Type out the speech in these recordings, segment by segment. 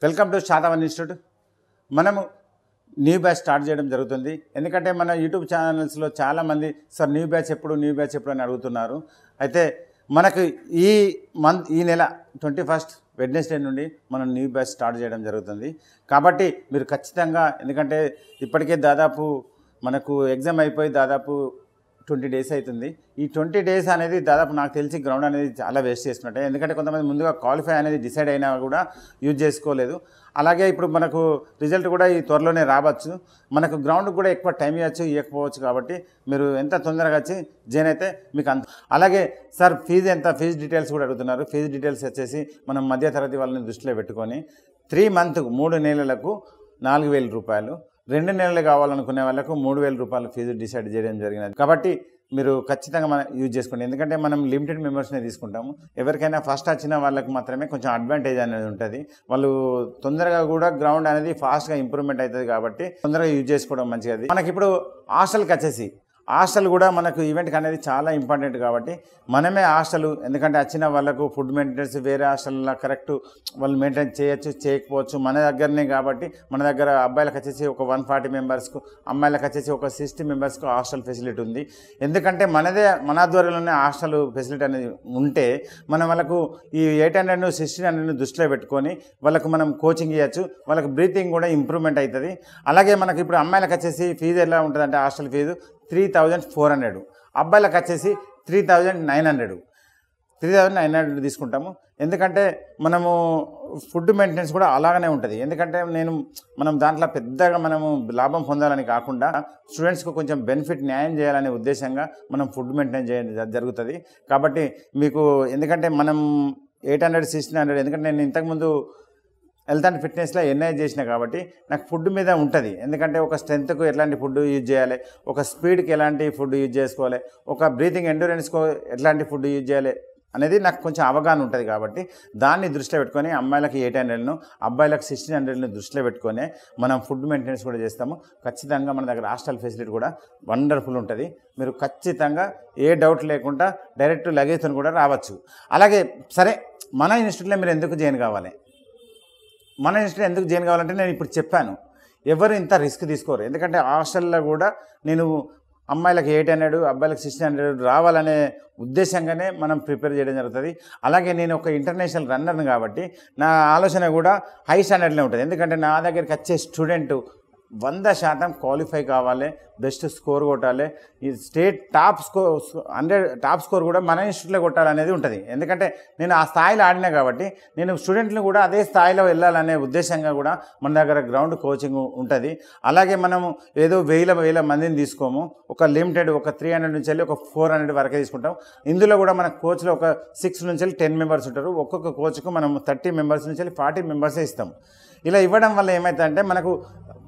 Welcome to Shatavan institute. మనము new batch start చేయడం జరుగుతుంది. ఎందుకంటే మన యూట్యూబ్ ఛానల్స్లో చాలామంది సార్ న్యూ బ్యాచ్ ఎప్పుడు అని అడుగుతున్నారు. అయితే మనకు ఈ నెల 21 వెడ్నెస్డే నుండి మనం న్యూ బ్యాచ్ స్టార్ట్ చేయడం జరుగుతుంది. కాబట్టి మీరు ఖచ్చితంగా, ఎందుకంటే ఇప్పటికే దాదాపు మనకు ఎగ్జామ్ అయిపోయి దాదాపు 20 డేస్ అవుతుంది. ఈ 20 డేస్ అనేది దాదాపు నాకు తెలిసి గ్రౌండ్ అనేది చాలా వేస్ట్ చేస్తున్నట్టే. ఎందుకంటే కొంతమంది ముందుగా క్వాలిఫై అనేది డిసైడ్ అయినా కూడా యూజ్ చేసుకోలేదు. అలాగే ఇప్పుడు మనకు రిజల్ట్ కూడా ఈ త్వరలోనే రావచ్చు. మనకు గ్రౌండ్ కూడా ఎక్కువ టైం ఇవ్వకపోవచ్చు. కాబట్టి మీరు ఎంత తొందరగా వచ్చి జాయిన్ అయితే మీకు అంత. అలాగే సార్ ఫీజు ఎంత, ఫీజు డీటెయిల్స్ కూడా అడుగుతున్నారు. ఫీజు డీటెయిల్స్ వచ్చేసి మనం మధ్యతరగతి వాళ్ళని దృష్టిలో పెట్టుకొని 3 మంత్కు 3 నెలలకు 4,000 రూపాయలు, 2 నెలలు కావాలనుకునే వాళ్ళకు 3,000 రూపాయలు ఫీజు డిసైడ్ చేయడం జరిగినది. కాబట్టి మీరు ఖచ్చితంగా మనం యూజ్ చేసుకోండి. ఎందుకంటే మనం లిమిటెడ్ మెంబర్స్నే తీసుకుంటాము. ఎవరికైనా ఫస్ట్ వచ్చిన వాళ్ళకి మాత్రమే కొంచెం అడ్వాంటేజ్ అనేది ఉంటుంది. వాళ్ళు తొందరగా కూడా గ్రౌండ్ అనేది ఫాస్ట్గా ఇంప్రూవ్మెంట్ అవుతుంది. కాబట్టి తొందరగా యూజ్ చేసుకోవడం మంచిది. మనకి ఇప్పుడు హాస్టల్కి వచ్చేసి హాస్టల్ కూడా మనకు ఈవెంట్కి అనేది చాలా ఇంపార్టెంట్. కాబట్టి మనమే హాస్టల్, ఎందుకంటే వచ్చిన వాళ్ళకు ఫుడ్ మెయింటెనెన్స్ వేరే హాస్టల్లో కరెక్ట్ వాళ్ళు మెయింటైన్ చేయొచ్చు, చేయకపోవచ్చు. మన దగ్గరనే కాబట్టి మన దగ్గర అబ్బాయిలకు వచ్చేసి ఒక 140 మెంబర్స్కు, అమ్మాయిలకు వచ్చేసి ఒక 60 మెంబర్స్కు హాస్టల్ ఫెసిలిటీ ఉంది. ఎందుకంటే మన ఆధ్వర్యంలోనే హాస్టల్ ఫెసిలిటీ అనేది ఉంటే మనం వాళ్ళకు ఈ 800 1600 దృష్టిలో పెట్టుకొని వాళ్ళకు మనం కోచింగ్ ఇవ్వచ్చు. వాళ్ళకి బ్రీతింగ్ కూడా ఇంప్రూవ్మెంట్ అవుతుంది. అలాగే మనకి ఇప్పుడు అమ్మాయిలకు వచ్చేసి ఫీజు ఎలా ఉంటుందంటే హాస్టల్ ఫీజు 3,400, అబ్బాయిలకు వచ్చేసి 3,900 తీసుకుంటాము. ఎందుకంటే మనము ఫుడ్ మెయింటెనెన్స్ కూడా అలాగనే ఉంటుంది. ఎందుకంటే మనం దాంట్లో పెద్దగా మనము లాభం పొందాలని కాకుండా స్టూడెంట్స్కి కొంచెం బెనిఫిట్ న్యాయం చేయాలనే ఉద్దేశంగా మనం ఫుడ్ మెయింటైన్ చేయడం జరుగుతుంది. కాబట్టి మీకు, ఎందుకంటే మనం 800 1600, ఎందుకంటే నేను ఇంతకుముందు హెల్త్ అండ్ ఫిట్నెస్లో ఎన్ఐ చేసిన కాబట్టి నాకు ఫుడ్ మీద ఉంటుంది. ఎందుకంటే ఒక స్ట్రెంత్కు ఎట్లాంటి ఫుడ్ యూజ్ చేయాలి, ఒక స్పీడ్కి ఎలాంటి ఫుడ్ యూజ్ చేసుకోవాలి, ఒక బ్రీతింగ్ ఎండ్యూరెన్స్కు ఎట్లాంటి ఫుడ్ యూజ్ చేయాలి అనేది నాకు కొంచెం అవగాహన ఉంటుంది. కాబట్టి దాన్ని దృష్టిలో పెట్టుకొని అమ్మాయిలకి 800ను, అబ్బాయిలకు 1600ను దృష్టిలో పెట్టుకొని మనం ఫుడ్ మెయింటెనెన్స్ కూడా చేస్తాము. ఖచ్చితంగా మన దగ్గర హాస్టల్ ఫెసిలిటీ కూడా వండర్ఫుల్ ఉంటుంది. మీరు ఖచ్చితంగా ఏ డౌట్ లేకుండా డైరెక్ట్ లగేజ్తో కూడా రావచ్చు. అలాగే సరే, మన ఇన్స్టిట్యూట్లో మీరు ఎందుకు జాయిన్ కావాలి, మన ఇన్స్టిట్యూట్ ఎందుకు జాయిన్ కావాలంటే నేను ఇప్పుడు చెప్పాను. ఎవరు ఇంత రిస్క్ తీసుకోరు. ఎందుకంటే హాస్టల్లో కూడా నేను అమ్మాయిలకు 800 అబ్బాయిలకు 1600 రావాలనే ఉద్దేశంగానే మనం ప్రిపేర్ చేయడం జరుగుతుంది. అలాగే నేను ఒక ఇంటర్నేషనల్ రన్నర్ని కాబట్టి నా ఆలోచన కూడా హై స్టాండర్డ్లో ఉంటుంది. ఎందుకంటే నా దగ్గరికి వచ్చే స్టూడెంట్ 100% క్వాలిఫై కావాలి, బెస్ట్ స్కోర్ కొట్టాలి, ఈ స్టేట్ టాప్ స్కోర్ కూడా మన ఇన్స్టిట్యూట్లో కొట్టాలనేది ఉంటుంది. ఎందుకంటే నేను ఆ స్థాయిలో ఆడినా కాబట్టి నేను స్టూడెంట్ని కూడా అదే స్థాయిలో వెళ్ళాలనే ఉద్దేశంగా కూడా మన దగ్గర గ్రౌండ్ కోచింగ్ ఉంటుంది. అలాగే మనము ఏదో వేల మందిని తీసుకోము. ఒక లిమిటెడ్ ఒక 300 నుంచి వెళ్ళి ఒక 400 వరకే తీసుకుంటాం. ఇందులో కూడా మన కోచ్లో ఒక 6 నుంచి వెళ్ళి 10 మెంబర్స్ ఉంటారు. ఒక్కొక్క కోచ్కు మనం 30 మెంబర్స్ నుంచి వెళ్ళి 40 మెంబర్సే ఇస్తాం. ఇలా ఇవ్వడం వల్ల ఏమవుతుందంటే మనకు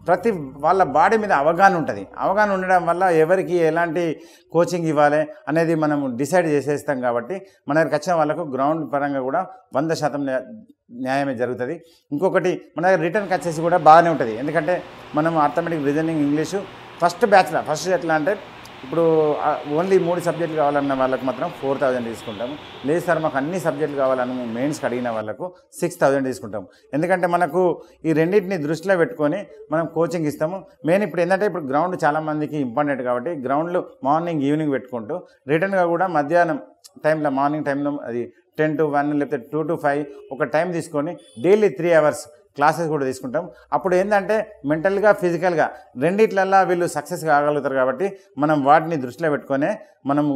ప్రతి వాళ్ళ బాడీ మీద అవగాహన ఉంటుంది. అవగాహన ఉండడం వల్ల ఎవరికి ఎలాంటి కోచింగ్ ఇవ్వాలి అనేది మనం డిసైడ్ చేసేస్తాం. కాబట్టి మన దగ్గరికి వచ్చిన వాళ్ళకు గ్రౌండ్ పరంగా కూడా 100% న్యాయమే జరుగుతుంది. ఇంకొకటి, మన దగ్గర రిటర్న్కి వచ్చేసి కూడా బాగానే ఉంటుంది. ఎందుకంటే మనం అర్థమెటిక్, రీజనింగ్, ఇంగ్లీషు ఫస్ట్ ఎట్లా అంటే ఇప్పుడు ఓన్లీ 3 సబ్జెక్టులు కావాలన్న వాళ్ళకు మాత్రం 4,000 తీసుకుంటాము. లేదు సార్ మాకు అన్ని సబ్జెక్టులు కావాలని మెయిన్స్కి అడిగిన వాళ్ళకు 6,000 తీసుకుంటాము. ఎందుకంటే మనకు ఈ రెండింటిని దృష్టిలో పెట్టుకొని మనం కోచింగ్ ఇస్తాము. మెయిన్ ఇప్పుడు ఏంటంటే ఇప్పుడు గ్రౌండ్ చాలామందికి ఇంపార్టెంట్ కాబట్టి గ్రౌండ్లో మార్నింగ్ ఈవినింగ్ పెట్టుకుంటూ రిటర్న్గా కూడా మధ్యాహ్నం టైంలో, మార్నింగ్ టైంలో అది 10 to 1 లేకపోతే 2 to 5 ఒక టైం తీసుకొని డైలీ 3 hours క్లాసెస్ కూడా తీసుకుంటాం. అప్పుడు ఏంటంటే మెంటల్గా, ఫిజికల్గా రెండిట్లల్లో వీళ్ళు సక్సెస్ కాగలుగుతారు. కాబట్టి మనం వాటిని దృష్టిలో పెట్టుకొని మనము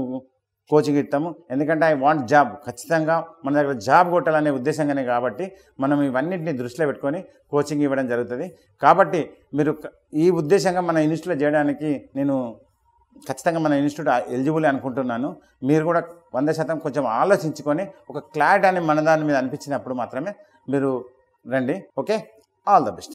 కోచింగ్ ఇస్తాము. ఎందుకంటే ఐ వాంట్ జాబ్, ఖచ్చితంగా మన దగ్గర జాబ్ కొట్టాలనే ఉద్దేశంగానే కాబట్టి మనం ఇవన్నింటినీ దృష్టిలో పెట్టుకొని కోచింగ్ ఇవ్వడం జరుగుతుంది. కాబట్టి మీరు ఈ ఉద్దేశంగా మన ఇన్స్టిట్యూట్లో చేయడానికి నేను ఖచ్చితంగా మన ఇన్స్టిట్యూట్ ఎలిజిబుల్ అనుకుంటున్నాను. మీరు కూడా 100% కొంచెం ఆలోచించుకొని ఒక క్లారిటీ అని మన దాని మీద అనిపించినప్పుడు మాత్రమే మీరు రండి. Okay, all the best.